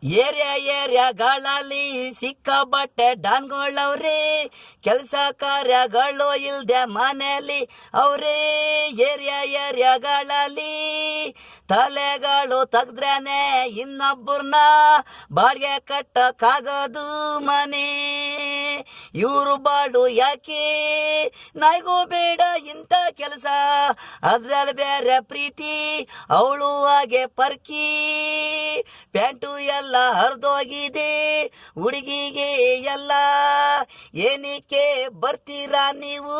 ಏರಿಯಾಗಳಲ್ಲಿ ಸಿಕ್ಕಾಬಟ್ಟೆ ಡಾನ್ಗಳವ್ರೆ, ಕೆಲಸ ಕಾರ್ಯಗಳು ಇಲ್ದೆ ಮನೆಯಲ್ಲಿ ಅವ್ರೆ. ಏರಿಯಾಗಳಲ್ಲಿ ತಲೆಗಳು ತೆಗ್ದ್ರೇನೆ ಇನ್ನೊಬ್ಬರನ್ನ ಬಾಡಿಗೆ ಕಟ್ಟಕ್ಕಾಗೋದು ಮನೆ. ಇವರು ಬಾಳು ಯಾಕೆ, ನಾಯಿಗೂ ಬೇಡ ಇಂಥ ಕೆಲಸ, ಅದ್ರಲ್ಲಿ ಬೇರೆ ಪ್ರೀತಿ, ಅವಳು ಹಾಗೆ ಪರ್ಕಿ. ಪ್ಯಾಂಟು ಎಲ್ಲ ಹರಿದೋಗಿದೆ ಹುಡುಗಿಗೆ ಎಲ್ಲ. ಏನಕ್ಕೆ ಬರ್ತೀರಾ ನೀವು,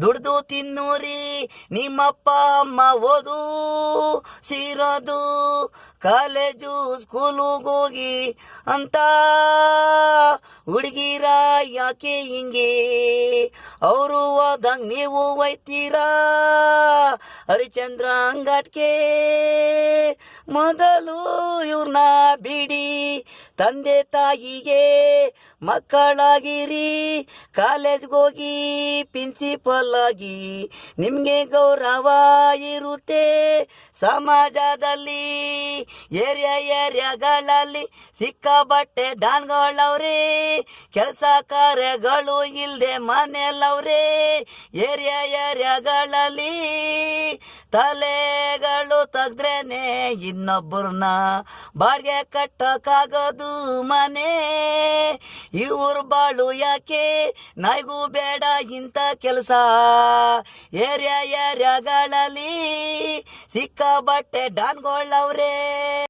ದುಡ್ದು ತಿನ್ನೂರಿ, ನಿಮ್ಮಪ್ಪ ಅಮ್ಮ ಓದು ಸಿರೋದು ಕಾಲೇಜು ಸ್ಕೂಲಿಗೋಗಿ ಅಂತ. ಹುಡುಗಿರ ಯಾಕೆ ಹಿಂಗೆ, ಅವರು ಹೋದಂಗೆ ನೀವು ಒಯ್ತೀರಾ ಹರಿಶ್ಚಂದ್ರ ಅಂಗಟ್ಗೆ. ಮೊದಲು ಇವ್ರನ್ನ ಬಿಡಿ, ತಂದೆ ತಾಯಿಗೆ ಮಕ್ಕಳಾಗಿರಿ, ಕಾಲೇಜ್ಗೋಗಿ ಪ್ರಿನ್ಸಿಪಲ್ ಆಗಿ ನಿಮಗೆ ಗೌರವ ಇರುತ್ತೆ ಸಮಾಜದಲ್ಲಿ. ಏರಿಯಾಗಳಲ್ಲಿ ಸಿಕ್ಕಾಬಟ್ಟೆ ಡಾನ್ಗಳವ್ರೆ, ಕೆಲಸ ಕಾರ್ಯಗಳು ಇಲ್ಲದೆ ಮನೆಯಲ್ಲವ್ರೆ. ಏರಿಯಾಗಳಲ್ಲಿ ತಲೆಗಳು ತೆಗ್ದ್ರೇನೆ ಇನ್ನೊಬ್ಬರನ್ನ ಬಾಡಿಗೆ ಕಟ್ಟಕ್ಕಾಗೋದು ಮನೆ. ಇವ್ರ ಬಾಳು ಯಾಕೆ, ನಾಯಿಗೂ ಬೇಡ ಇಂಥ ಕೆಲಸ. ಏರಿಯಾಗಳಲ್ಲಿ ಸಿಕ್ಕಾಬಟ್ಟೆ ಡಾನ್ಗಳವ್ರೆ.